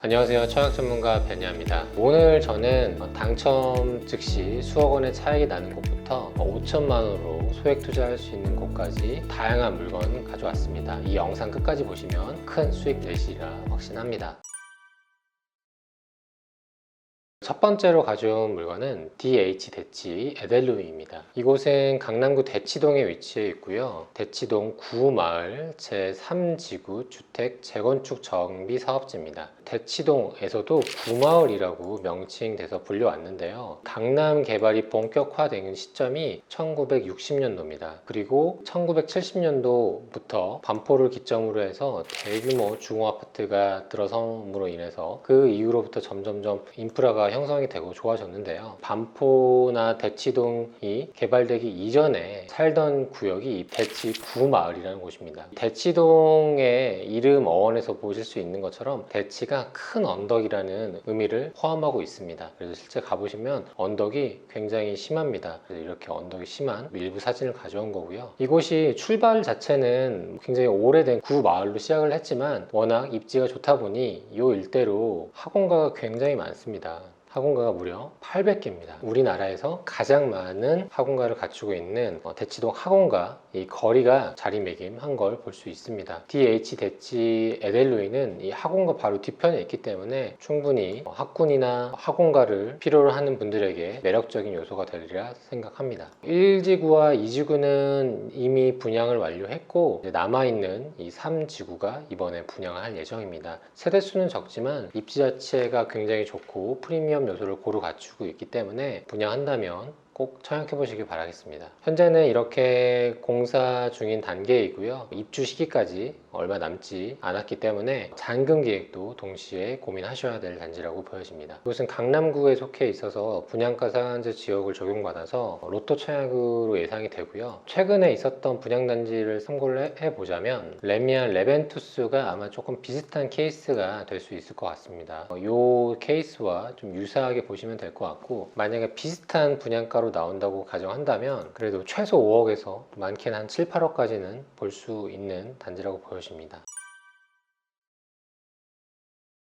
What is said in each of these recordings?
안녕하세요. 청약전문가 베니아입니다. 오늘 저는 당첨 즉시 수억 원의 차익이 나는 곳부터 5천만 원으로 소액 투자할 수 있는 곳까지 다양한 물건 가져왔습니다. 이 영상 끝까지 보시면 큰 수익 내시리라 확신합니다. 첫 번째로 가져온 물건은 DH 대치 에델루이입니다. 이곳은 강남구 대치동에 위치해 있고요. 대치동 구마을 제3지구 주택 재건축 정비 사업지입니다. 대치동에서도 구마을이라고 명칭돼서 불려왔는데요. 강남 개발이 본격화된 시점이 1960년도입니다. 그리고 1970년도부터 반포를 기점으로 해서 대규모 중호아파트가 들어섬으로 인해서 그 이후로부터 점점점 인프라가 형성이 되고 좋아졌는데요. 반포나 대치동이 개발되기 이전에 살던 구역이 대치 구마을이라는 곳입니다. 대치동의 이름 어원에서 보실 수 있는 것처럼 대치가 큰 언덕이라는 의미를 포함하고 있습니다. 그래서 실제 가보시면 언덕이 굉장히 심합니다. 그래서 이렇게 언덕이 심한 일부 사진을 가져온 거고요. 이곳이 출발 자체는 굉장히 오래된 구마을로 시작을 했지만 워낙 입지가 좋다 보니 이 일대로 학원가가 굉장히 많습니다. 학원가가 무려 800개입니다. 우리나라에서 가장 많은 학원가를 갖추고 있는 대치동 학원가 이 거리가 자리매김한 걸 볼 수 있습니다. DH 대치 에델루이는 이 학원가 바로 뒤편에 있기 때문에 충분히 학군이나 학원가를 필요로 하는 분들에게 매력적인 요소가 되리라 생각합니다. 1지구와 2지구는 이미 분양을 완료했고 남아있는 이 3지구가 이번에 분양을 할 예정입니다. 세대수는 적지만 입지 자체가 굉장히 좋고 프리미엄 요소를 고루 갖추고 있기 때문에 분양한다면 꼭 청약해 보시길 바라겠습니다. 현재는 이렇게 공사 중인 단계이고요. 입주 시기까지 얼마 남지 않았기 때문에 잔금 계획도 동시에 고민하셔야 될 단지라고 보여집니다. 이곳은 강남구에 속해 있어서 분양가 상한제 지역을 적용받아서 로또 청약으로 예상이 되고요. 최근에 있었던 분양단지를 참고를 해보자면 레미안 레벤투스가 아마 조금 비슷한 케이스가 될 수 있을 것 같습니다. 이 케이스와 좀 유사하게 보시면 될 것 같고, 만약에 비슷한 분양가로 나온다고 가정한다면 그래도 최소 5억에서 많게는 한 7, 8억까지는 볼 수 있는 단지라고 보여집니다.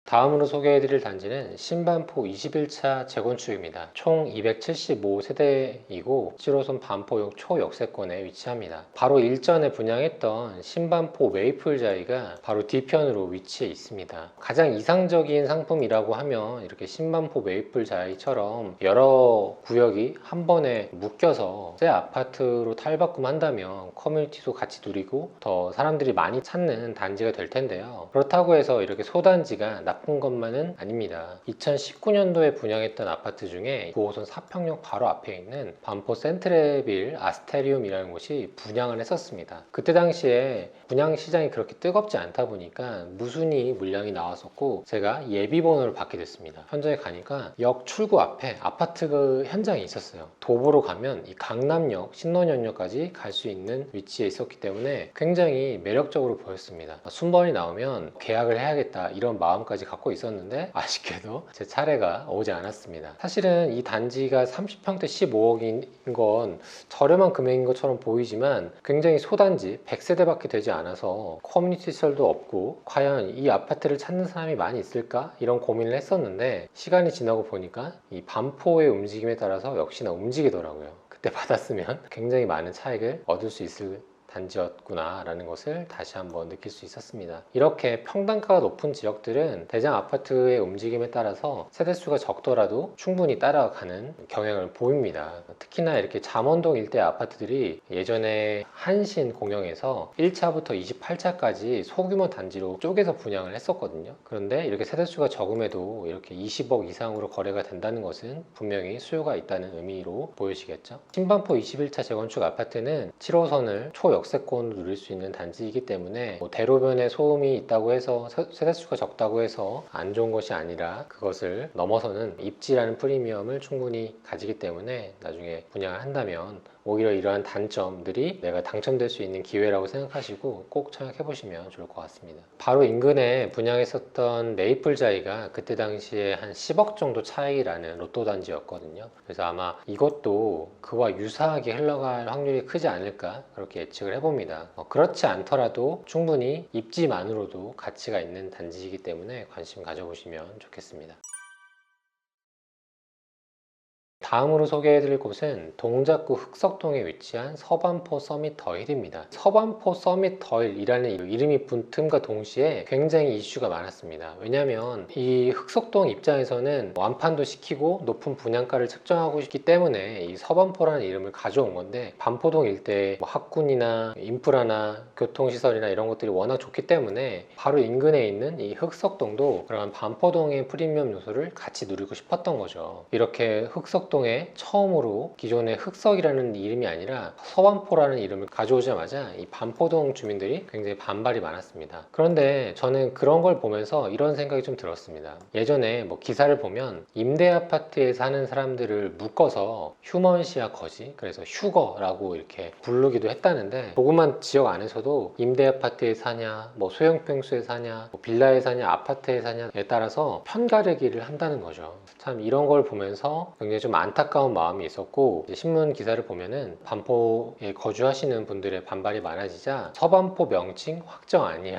다음으로 소개해드릴 단지는 신반포 21차 재건축입니다. 총 275세대이고 7호선 반포역 초역세권에 위치합니다. 바로 일전에 분양했던 신반포 메이플자이가 바로 뒤편으로 위치해 있습니다. 가장 이상적인 상품이라고 하면 이렇게 신반포 메이플자이처럼 여러 구역이 한 번에 묶여서 새 아파트로 탈바꿈한다면 커뮤니티도 같이 누리고 더 사람들이 많이 찾는 단지가 될 텐데요. 그렇다고 해서 이렇게 소단지가 나쁜 것만은 아닙니다. 2019년도에 분양했던 아파트 중에 9호선 사평역 바로 앞에 있는 반포 센트레빌 아스테리움이라는 곳이 분양을 했었습니다. 그때 당시에 분양 시장이 그렇게 뜨겁지 않다 보니까 무순위 물량이 나왔었고 제가 예비 번호를 받게 됐습니다. 현장에 가니까 역 출구 앞에 아파트 그 현장이 있었어요. 도보로 가면 이 강남역, 신논현역까지 갈 수 있는 위치에 있었기 때문에 굉장히 매력적으로 보였습니다. 순번이 나오면 계약을 해야겠다 이런 마음까지 갖고 있었는데 아쉽게도 제 차례가 오지 않았습니다. 사실은 이 단지가 30평대 15억인 건 저렴한 금액인 것처럼 보이지만 굉장히 소단지 100세대밖에 되지 않아서 커뮤니티 시설도 없고 과연 이 아파트를 찾는 사람이 많이 있을까? 이런 고민을 했었는데 시간이 지나고 보니까 이 반포의 움직임에 따라서 역시나 움직이더라고요. 그때 받았으면 굉장히 많은 차익을 얻을 수 있을 단지였구나 라는 것을 다시 한번 느낄 수 있었습니다. 이렇게 평단가가 높은 지역들은 대장 아파트의 움직임에 따라서 세대수가 적더라도 충분히 따라가는 경향을 보입니다. 특히나 이렇게 잠원동 일대 아파트들이 예전에 한신 공영에서 1차부터 28차까지 소규모 단지로 쪼개서 분양을 했었거든요. 그런데 이렇게 세대수가 적음에도 이렇게 20억 이상으로 거래가 된다는 것은 분명히 수요가 있다는 의미로 보여지겠죠. 신반포 21차 재건축 아파트는 7호선을 초역세권으로 누릴 수 있는 단지이기 때문에 대로변에 소음이 있다고 해서 세대수가 적다고 해서 안 좋은 것이 아니라 그것을 넘어서는 입지라는 프리미엄을 충분히 가지기 때문에 나중에 분양을 한다면 오히려 이러한 단점들이 내가 당첨될 수 있는 기회라고 생각하시고 꼭 청약해 보시면 좋을 것 같습니다. 바로 인근에 분양했었던 메이플자이가 그때 당시에 한 10억 정도 차이라는 로또 단지였거든요. 그래서 아마 이것도 그와 유사하게 흘러갈 확률이 크지 않을까 그렇게 예측을 해봅니다. 그렇지 않더라도 충분히 입지만으로도 가치가 있는 단지이기 때문에 관심 가져보시면 좋겠습니다. 다음으로 소개해드릴 곳은 동작구 흑석동에 위치한 서반포 서밋 더힐입니다. 서반포 서밋 더힐이라는 이름이 붙음과 동시에 굉장히 이슈가 많았습니다. 왜냐하면 이 흑석동 입장에서는 완판도 시키고 높은 분양가를 책정하고 있기 때문에 이 서반포라는 이름을 가져온 건데, 반포동 일대에 학군이나 인프라나 교통시설이나 이런 것들이 워낙 좋기 때문에 바로 인근에 있는 이 흑석동도 그런 반포동의 프리미엄 요소를 같이 누리고 싶었던 거죠. 이렇게 흑석동 에 처음으로 기존의 흑석이라는 이름이 아니라 서반포라는 이름을 가져오자마자 이 반포동 주민들이 굉장히 반발이 많았습니다. 그런데 저는 그런 걸 보면서 이런 생각이 좀 들었습니다. 예전에 뭐 기사를 보면 임대 아파트에 사는 사람들을 묶어서 휴먼시아 거지, 그래서 휴거라고 이렇게 부르기도 했다는데, 조그만 지역 안에서도 임대 아파트에 사냐, 뭐 소형평수에 사냐, 뭐 빌라에 사냐, 아파트에 사냐에 따라서 편가르기를 한다는 거죠. 참 이런 걸 보면서 굉장히 좀 안타까운 마음이 있었고, 신문 기사를 보면은 반포에 거주하시는 분들의 반발이 많아지자 서반포 명칭 확정 아니야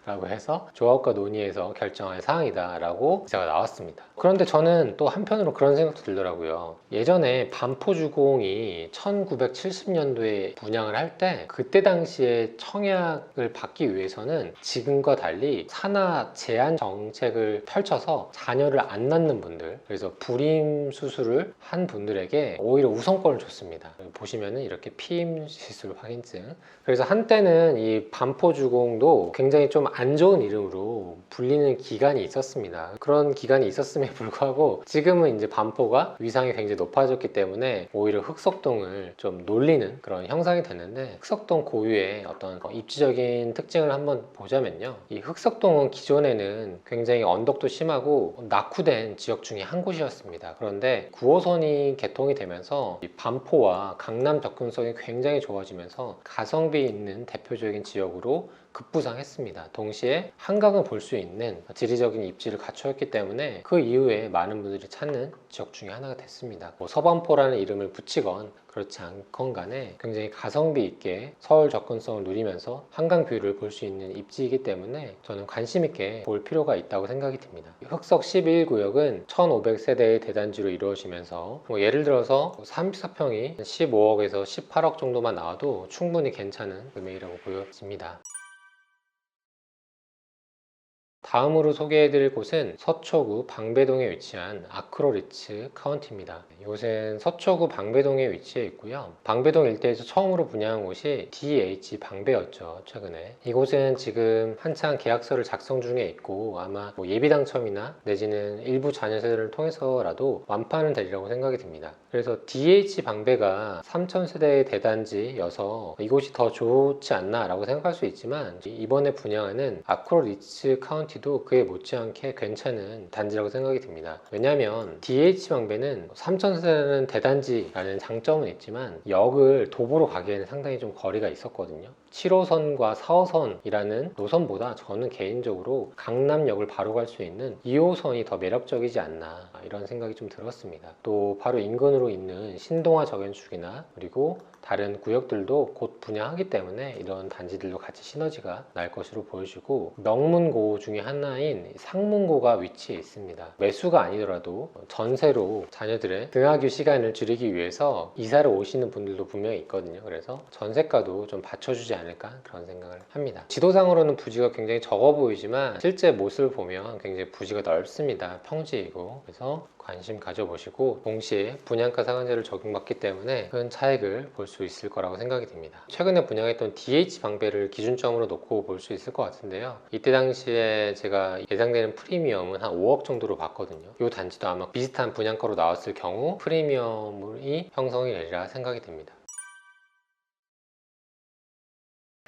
라고 해서 조합과 논의해서 결정할 사항이다 라고 기사가 나왔습니다. 그런데 저는 또 한편으로 그런 생각도 들더라고요. 예전에 반포주공이 1970년도에 분양을 할 때 그때 당시에 청약을 받기 위해서는 지금과 달리 산하 제한 정책을 펼쳐서 자녀를 안 낳는 분들, 그래서 불임 수술을 한 분들에게 오히려 우선권을 줬습니다. 보시면은 이렇게 피임 시술 확인증. 그래서 한때는 이 반포주공도 굉장히 좀 안 좋은 이름으로 불리는 기간이 있었습니다. 그런 기간이 있었음에 불구하고 지금은 이제 반포가 위상이 굉장히 높아졌기 때문에 오히려 흑석동을 좀 놀리는 그런 형상이 됐는데, 흑석동 고유의 어떤 입지적인 특징을 한번 보자면요, 이 흑석동은 기존에는 굉장히 언덕도 심하고 낙후된 지역 중에 한 곳이었습니다. 그런데 9호선이 개통이 되면서 이 반포와 강남 접근성이 굉장히 좋아지면서 가성비 있는 대표적인 지역으로 급부상했습니다. 동시에 한강을 볼 수 있는 지리적인 입지를 갖추었기 때문에 그 이후에 많은 분들이 찾는 지역 중에 하나가 됐습니다. 뭐 서반포라는 이름을 붙이건 그렇지 않건 간에 굉장히 가성비 있게 서울 접근성을 누리면서 한강 뷰를 볼 수 있는 입지이기 때문에 저는 관심 있게 볼 필요가 있다고 생각이 듭니다. 흑석 11구역은 1500세대의 대단지로 이루어지면서 뭐 예를 들어서 34평이 15억에서 18억 정도만 나와도 충분히 괜찮은 금액이라고 보여집니다. 다음으로 소개해드릴 곳은 서초구 방배동에 위치한 아크로리츠 카운티입니다. 이곳은 서초구 방배동에 위치해 있고요. 방배동 일대에서 처음으로 분양한 곳이 DH 방배였죠, 최근에. 이곳은 지금 한창 계약서를 작성 중에 있고 아마 뭐 예비 당첨이나 내지는 일부 자녀 세대를 통해서라도 완판은 되리라고 생각이 듭니다. 그래서 DH 방배가 3000세대의 대단지여서 이곳이 더 좋지 않나 라고 생각할 수 있지만, 이번에 분양하는 아크로리츠 카운티도 그에 못지않게 괜찮은 단지라고 생각이 듭니다. 왜냐하면 DH 방배는 3000세대는 대단지라는 장점은 있지만 역을 도보로 가기에는 상당히 좀 거리가 있었거든요. 7호선과 4호선이라는 노선보다 저는 개인적으로 강남역을 바로 갈 수 있는 2호선이 더 매력적이지 않나, 이런 생각이 좀 들었습니다. 또 바로 인근으로 있는 신동아 정연축이나 그리고 다른 구역들도 곧 분양하기 때문에 이런 단지들도 같이 시너지가 날 것으로 보여지고, 명문고 중에 하나인 상문고가 위치해 있습니다. 매수가 아니더라도 전세로 자녀들의 등하교 시간을 줄이기 위해서 이사를 오시는 분들도 분명히 있거든요. 그래서 전세가도 좀 받쳐주지 않을까 그런 생각을 합니다. 지도상으로는 부지가 굉장히 적어 보이지만 실제 모습을 보면 굉장히 부지가 넓습니다. 평지이고. 그래서 관심 가져보시고, 동시에 분양가 상한제를 적용받기 때문에 큰 차익을 볼 수 있을 거라고 생각이 듭니다. 최근에 분양했던 DH 방배를 기준점으로 놓고 볼 수 있을 것 같은데요, 이때 당시에 제가 예상되는 프리미엄은 한 5억 정도로 봤거든요. 이 단지도 아마 비슷한 분양가로 나왔을 경우 프리미엄이 형성이 되리라 생각이 됩니다.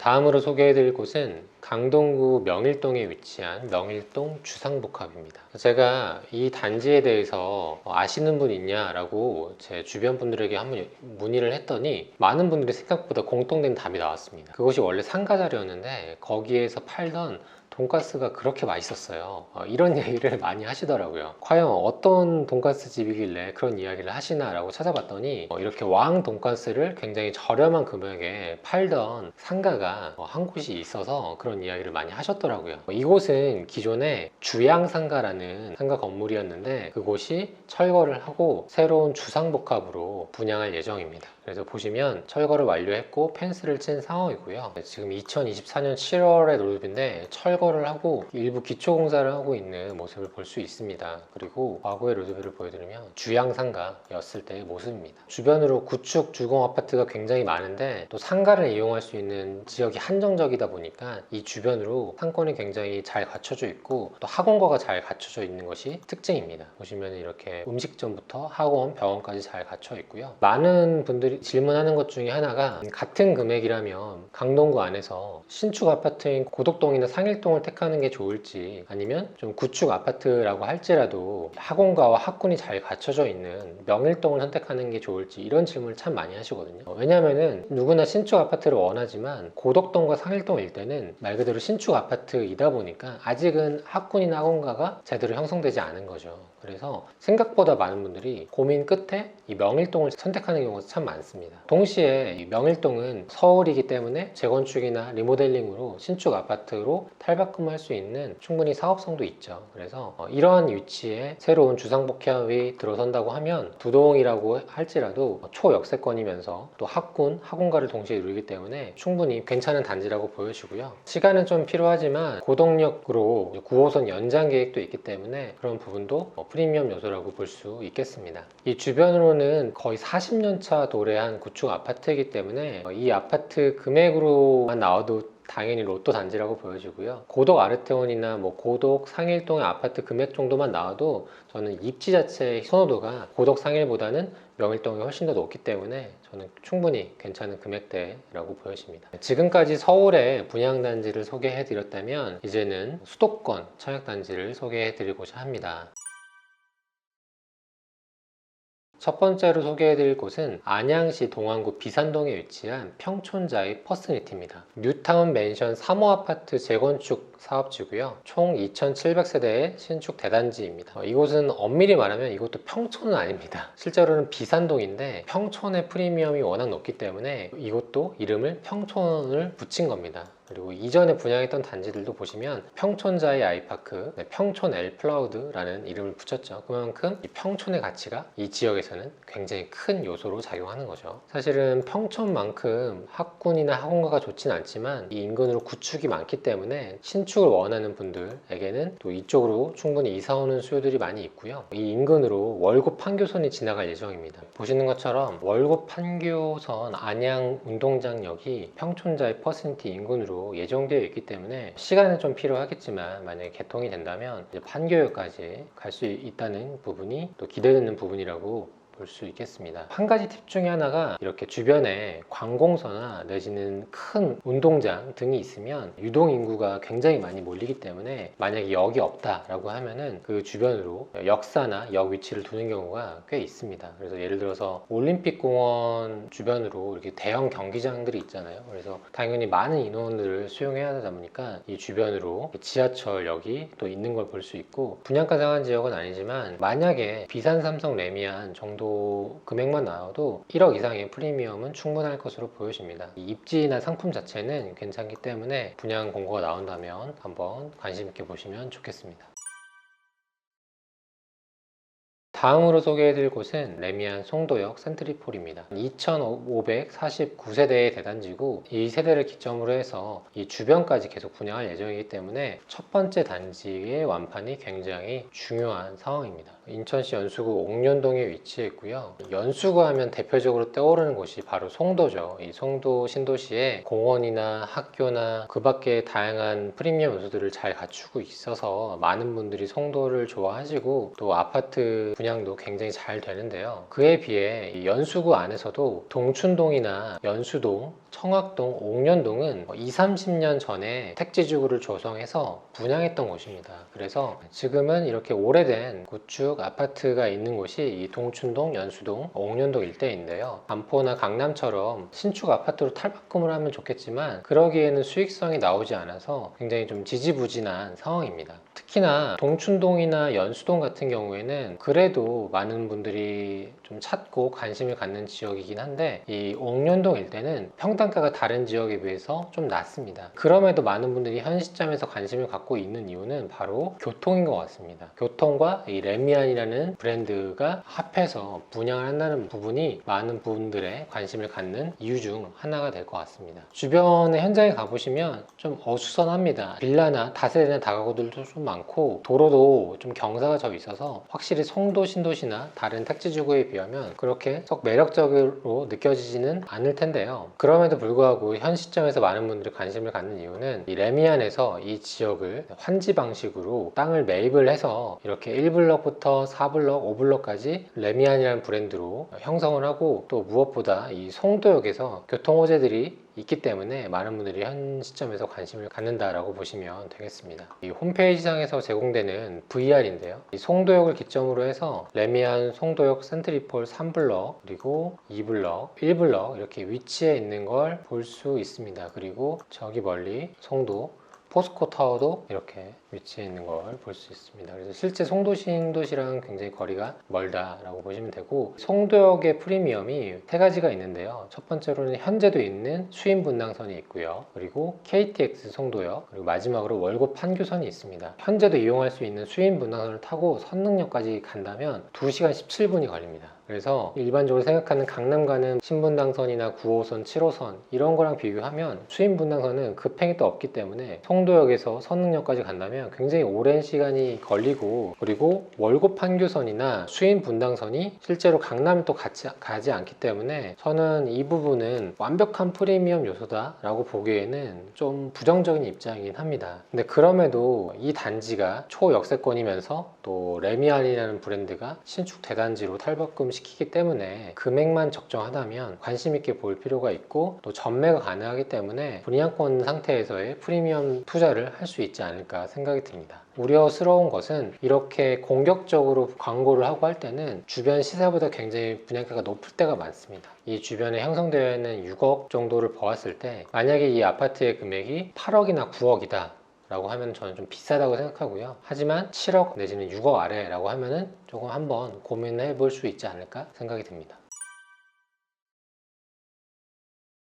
다음으로 소개해드릴 곳은 강동구 명일동에 위치한 명일동 주상복합입니다. 제가 이 단지에 대해서 아시는 분 있냐라고 제 주변 분들에게 한번 문의를 했더니 많은 분들이 생각보다 공통된 답이 나왔습니다. 그곳이 원래 상가 자리였는데 거기에서 팔던 돈가스가 그렇게 맛있었어요. 이런 얘기를 많이 하시더라고요. 과연 어떤 돈가스 집이길래 그런 이야기를 하시나 라고 찾아봤더니 이렇게 왕 돈가스를 굉장히 저렴한 금액에 팔던 상가가 한 곳이 있어서 그런 이야기를 많이 하셨더라고요. 이곳은 기존에 주양상가라는 상가 건물이었는데 그곳이 철거를 하고 새로운 주상복합으로 분양할 예정입니다. 그래서 보시면 철거를 완료했고 펜스를 친 상황이고요. 지금 2024년 7월의 로드뷰인데 철거를 하고 일부 기초공사를 하고 있는 모습을 볼 수 있습니다. 그리고 과거의 로드뷰를 보여드리면 주양상가였을 때의 모습입니다. 주변으로 구축 주공 아파트가 굉장히 많은데 또 상가를 이용할 수 있는 지역이 한정적이다 보니까 이 주변으로 상권이 굉장히 잘 갖춰져 있고 또 학원가가 잘 갖춰져 있는 것이 특징입니다. 보시면 이렇게 음식점부터 학원, 병원까지 잘 갖춰 있고요. 많은 분들이 질문하는 것 중에 하나가 같은 금액이라면 강동구 안에서 신축 아파트인 고덕동이나 상일동을 택하는 게 좋을지 아니면 좀 구축 아파트라고 할지라도 학원가와 학군이 잘 갖춰져 있는 명일동을 선택하는 게 좋을지 이런 질문을 참 많이 하시거든요. 왜냐하면 누구나 신축 아파트를 원하지만 고덕동과 상일동 일대는 말 그대로 신축 아파트이다 보니까 아직은 학군이나 학원가가 제대로 형성되지 않은 거죠. 그래서 생각보다 많은 분들이 고민 끝에 이 명일동을 선택하는 경우가 참 많습니다. 동시에 이 명일동은 서울이기 때문에 재건축이나 리모델링으로 신축 아파트로 탈바꿈할 수 있는 충분히 사업성도 있죠. 그래서 이러한 위치에 새로운 주상복합이 들어선다고 하면 두 동이라고 할지라도 초역세권이면서 또 학군, 학원가를 동시에 이루기 때문에 충분히 괜찮은 단지라고 보여지고요. 시간은 좀 필요하지만 고덕역으로 9호선 연장 계획도 있기 때문에 그런 부분도 프리미엄 요소라고 볼 수 있겠습니다. 이 주변으로는 거의 40년 차 도래한 구축 아파트이기 때문에 이 아파트 금액으로만 나와도 당연히 로또 단지라고 보여지고요. 고덕 아르테온이나 고덕 상일동의 아파트 금액 정도만 나와도 저는 입지 자체의 선호도가 고덕 상일보다는 명일동이 훨씬 더 높기 때문에 저는 충분히 괜찮은 금액대라고 보여집니다. 지금까지 서울의 분양단지를 소개해 드렸다면 이제는 수도권 청약단지를 소개해 드리고자 합니다. 첫 번째로 소개해드릴 곳은 안양시 동안구 비산동에 위치한 평촌자의 퍼스니티입니다. 뉴타운 맨션 3호 아파트 재건축 사업지고요. 총 2,700세대의 신축 대단지입니다. 이곳은 엄밀히 말하면 이것도 평촌은 아닙니다. 실제로는 비산동인데 평촌의 프리미엄이 워낙 높기 때문에 이것도 이름을 평촌을 붙인 겁니다. 그리고 이전에 분양했던 단지들도 보시면 평촌자의 아이파크, 평촌 엘플라우드라는 이름을 붙였죠. 그만큼 이 평촌의 가치가 이 지역에서는 굉장히 큰 요소로 작용하는 거죠. 사실은 평촌만큼 학군이나 학원가가 좋진 않지만 이 인근으로 구축이 많기 때문에 신축을 원하는 분들에게는 또 이쪽으로 충분히 이사 오는 수요들이 많이 있고요. 이 인근으로 월곡 판교선이 지나갈 예정입니다. 보시는 것처럼 월곡 판교선 안양 운동장역이 평촌자의 퍼스니티 인근으로 예정되어 있기 때문에 시간은 좀 필요하겠지만 만약에 개통이 된다면 이제 판교역까지 갈 수 있다는 부분이 또 기대되는 부분이라고 볼 수 있겠습니다. 한 가지 팁 중에 하나가 이렇게 주변에 관공서나 내지는 큰 운동장 등이 있으면 유동 인구가 굉장히 많이 몰리기 때문에 만약에 역이 없다라고 하면은 그 주변으로 역사나 역 위치를 두는 경우가 꽤 있습니다. 그래서 예를 들어서 올림픽공원 주변으로 이렇게 대형 경기장들이 있잖아요. 그래서 당연히 많은 인원들을 수용해야 하다 보니까 이 주변으로 지하철역이 또 있는 걸 볼 수 있고 분양가 상한 지역은 아니지만 만약에 비산 삼성 레미안 정도 금액만 나와도 1억 이상의 프리미엄은 충분할 것으로 보여집니다. 이 입지나 상품 자체는 괜찮기 때문에 분양 공고가 나온다면 한번 관심 있게 보시면 좋겠습니다. 다음으로 소개해드릴 곳은 레미안 송도역 센트리폴입니다. 2549세대의 대단지고 이 세대를 기점으로 해서 이 주변까지 계속 분양할 예정이기 때문에 첫 번째 단지의 완판이 굉장히 중요한 상황입니다. 인천시 연수구 옥련동에 위치해 있고요. 연수구 하면 대표적으로 떠오르는 곳이 바로 송도죠. 이 송도 신도시에 공원이나 학교나 그 밖에 다양한 프리미엄 요소들을 잘 갖추고 있어서 많은 분들이 송도를 좋아하시고 또 아파트 분양 분양도 굉장히 잘 되는데요. 그에 비해 이 연수구 안에서도 동춘동이나 연수동, 청학동, 옥년동은 20, 30년 전에 택지지구를 조성해서 분양했던 곳입니다. 그래서 지금은 이렇게 오래된 구축 아파트가 있는 곳이 이 동춘동, 연수동, 옥년동 일대인데요. 반포나 강남처럼 신축 아파트로 탈바꿈을 하면 좋겠지만 그러기에는 수익성이 나오지 않아서 굉장히 좀 지지부진한 상황입니다. 특히나 동춘동이나 연수동 같은 경우에는 그래도 많은 분들이 좀 찾고 관심을 갖는 지역이긴 한데 이 옥년동 일대는 평당가가 다른 지역에 비해서 좀 낮습니다. 그럼에도 많은 분들이 현 시점에서 관심을 갖고 있는 이유는 바로 교통인 것 같습니다. 교통과 이 레미안이라는 브랜드가 합해서 분양을 한다는 부분이 많은 분들의 관심을 갖는 이유 중 하나가 될 것 같습니다. 주변의 현장에 가보시면 좀 어수선합니다. 빌라나 다세대나 다가구들도 좀 많고 도로도 좀 경사가 져 있어서 확실히 송도, 신도시나 다른 택지지구에 비하면 그렇게 썩 매력적으로 느껴지지는 않을 텐데요. 그럼에도 불구하고 현 시점에서 많은 분들이 관심을 갖는 이유는 이 레미안에서 이 지역을 환지 방식으로 땅을 매입을 해서 이렇게 1블럭부터 4블럭, 5블럭까지 레미안이라는 브랜드로 형성을 하고 또 무엇보다 이 송도역에서 교통 호재들이 있기 때문에 많은 분들이 현 시점에서 관심을 갖는다라고 보시면 되겠습니다. 이 홈페이지상에서 제공되는 VR인데요. 이 송도역을 기점으로 해서 레미안 송도역 센트리폴 3블럭 그리고 2블럭, 1블럭 이렇게 위치해 있는 걸 볼 수 있습니다. 그리고 저기 멀리 송도 포스코 타워도 이렇게 위치해 있는 걸 볼 수 있습니다. 그래서 실제 송도시, 신도시랑 굉장히 거리가 멀다라고 보시면 되고 송도역의 프리미엄이 세 가지가 있는데요. 첫 번째로는 현재도 있는 수인 분당선이 있고요. 그리고 KTX 송도역 그리고 마지막으로 월곡 판교선이 있습니다. 현재도 이용할 수 있는 수인 분당선을 타고 선릉역까지 간다면 2시간 17분이 걸립니다. 그래서 일반적으로 생각하는 강남 가는 신분당선이나 9호선, 7호선 이런 거랑 비교하면 수인분당선은 급행이 또 없기 때문에 송도역에서 선릉역까지 간다면 굉장히 오랜 시간이 걸리고 그리고 월곡 판교선이나 수인분당선이 실제로 강남을 또 같이 가지 않기 때문에 저는 이 부분은 완벽한 프리미엄 요소다 라고 보기에는 좀 부정적인 입장이긴 합니다. 근데 그럼에도 이 단지가 초역세권이면서 또 레미안이라는 브랜드가 신축 대단지로 탈바꿈 시키기 때문에 금액만 적정하다면 관심 있게 볼 필요가 있고 또 전매가 가능하기 때문에 분양권 상태에서의 프리미엄 투자를 할 수 있지 않을까 생각이 듭니다. 우려스러운 것은 이렇게 공격적으로 광고를 하고 할 때는 주변 시세보다 굉장히 분양가가 높을 때가 많습니다. 이 주변에 형성되어 있는 6억 정도를 보았을 때 만약에 이 아파트의 금액이 8억이나 9억이다 라고 하면 저는 좀 비싸다고 생각하고요. 하지만 7억 내지는 6억 아래라고 하면은 조금 한번 고민해 볼 수 있지 않을까 생각이 듭니다.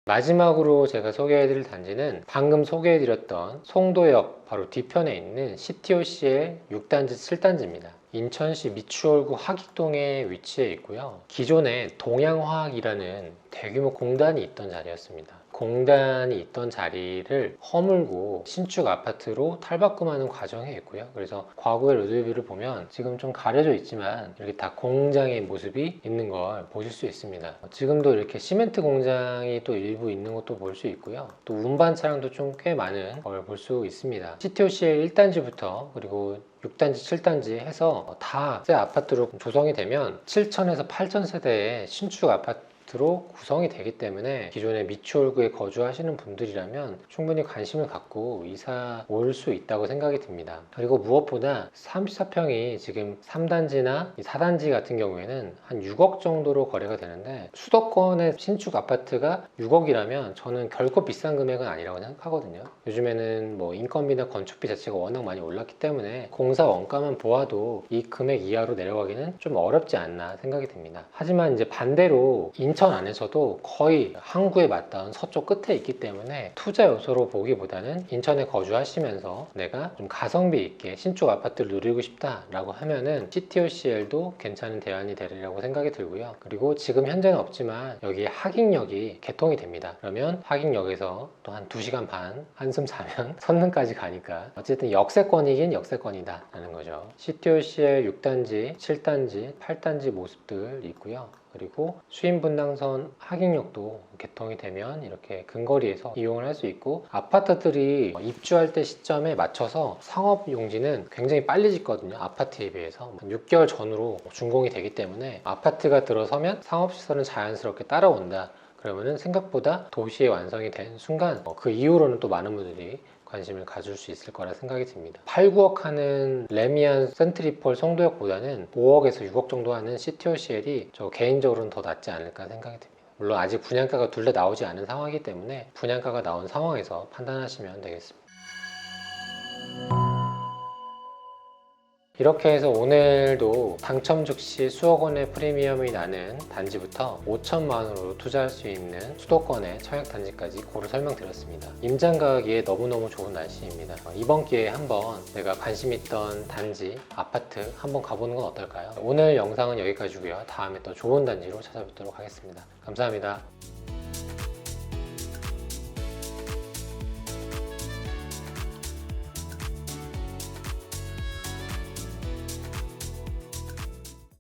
마지막으로 제가 소개해드릴 단지는 방금 소개해드렸던 송도역 바로 뒤편에 있는 CTOC의 6단지, 7단지입니다. 인천시 미추홀구 하익동에 위치해 있고요. 기존에 동양화학이라는 대규모 공단이 있던 자리였습니다. 공단이 있던 자리를 허물고 신축 아파트로 탈바꿈하는 과정에 있고요. 그래서 과거의 로드뷰를 보면 지금 좀 가려져 있지만 이렇게 다 공장의 모습이 있는 걸 보실 수 있습니다. 지금도 이렇게 시멘트 공장이 또 일부 있는 것도 볼 수 있고요. 또 운반 차량도 좀 꽤 많은 걸 볼 수 있습니다. CTOC의 1단지부터 그리고 6단지, 7단지 해서 다 새 아파트로 조성이 되면 7,000에서 8,000 세대의 신축 아파트로 구성이 되기 때문에 기존의 미추홀구에 거주하시는 분들이라면 충분히 관심을 갖고 이사 올 수 있다고 생각이 듭니다. 그리고 무엇보다 34평이 지금 3단지나 4단지 같은 경우에는 한 6억 정도로 거래가 되는데 수도권의 신축 아파트가 6억이라면 저는 결코 비싼 금액은 아니라고 생각하거든요. 요즘에는 뭐 인건비나 건축비 자체가 워낙 많이 올랐기 때문에 공사 원가만 보아도 이 금액 이하로 내려가기는 좀 어렵지 않나 생각이 듭니다. 하지만 이제 반대로 인천 안에서도 거의 항구에 맞닿은 서쪽 끝에 있기 때문에 투자 요소로 보기보다는 인천에 거주하시면서 내가 좀 가성비 있게 신축 아파트를 누리고 싶다라고 하면은 CTOCL도 괜찮은 대안이 되리라고 생각이 들고요. 그리고 지금 현재는 없지만 여기 하익역이 개통이 됩니다. 그러면 하익역에서 또 한 2시간 반 한숨 자면 선릉까지 가니까 어쨌든 역세권이긴 역세권이다 라는 거죠. CTOCL 6단지, 7단지, 8단지 모습들 있고요. 그리고 수인분당선 하객역도 개통이 되면 이렇게 근거리에서 이용을 할 수 있고, 아파트들이 입주할 때 시점에 맞춰서 상업 용지는 굉장히 빨리 짓거든요. 아파트에 비해서 6개월 전으로 준공이 되기 때문에 아파트가 들어서면 상업시설은 자연스럽게 따라온다. 그러면은 생각보다 도시의 완성이 된 순간 그 이후로는 또 많은 분들이 관심을 가질 수 있을 거라 생각이 듭니다. 8, 9억 하는 레미안 센트리폴 송도역보다는 5억에서 6억 정도 하는 CTOCL이 저 개인적으로는 더 낫지 않을까 생각이 듭니다. 물론 아직 분양가가 둘 다 나오지 않은 상황이기 때문에 분양가가 나온 상황에서 판단하시면 되겠습니다. 이렇게 해서 오늘도 당첨 즉시 수억 원의 프리미엄이 나는 단지부터 5천만 원으로 투자할 수 있는 수도권의 청약단지까지 고루 설명드렸습니다. 임장 가기에 너무너무 좋은 날씨입니다. 이번 기회에 한번 내가 관심 있던 단지, 아파트 한번 가보는 건 어떨까요? 오늘 영상은 여기까지고요. 다음에 또 좋은 단지로 찾아뵙도록 하겠습니다. 감사합니다.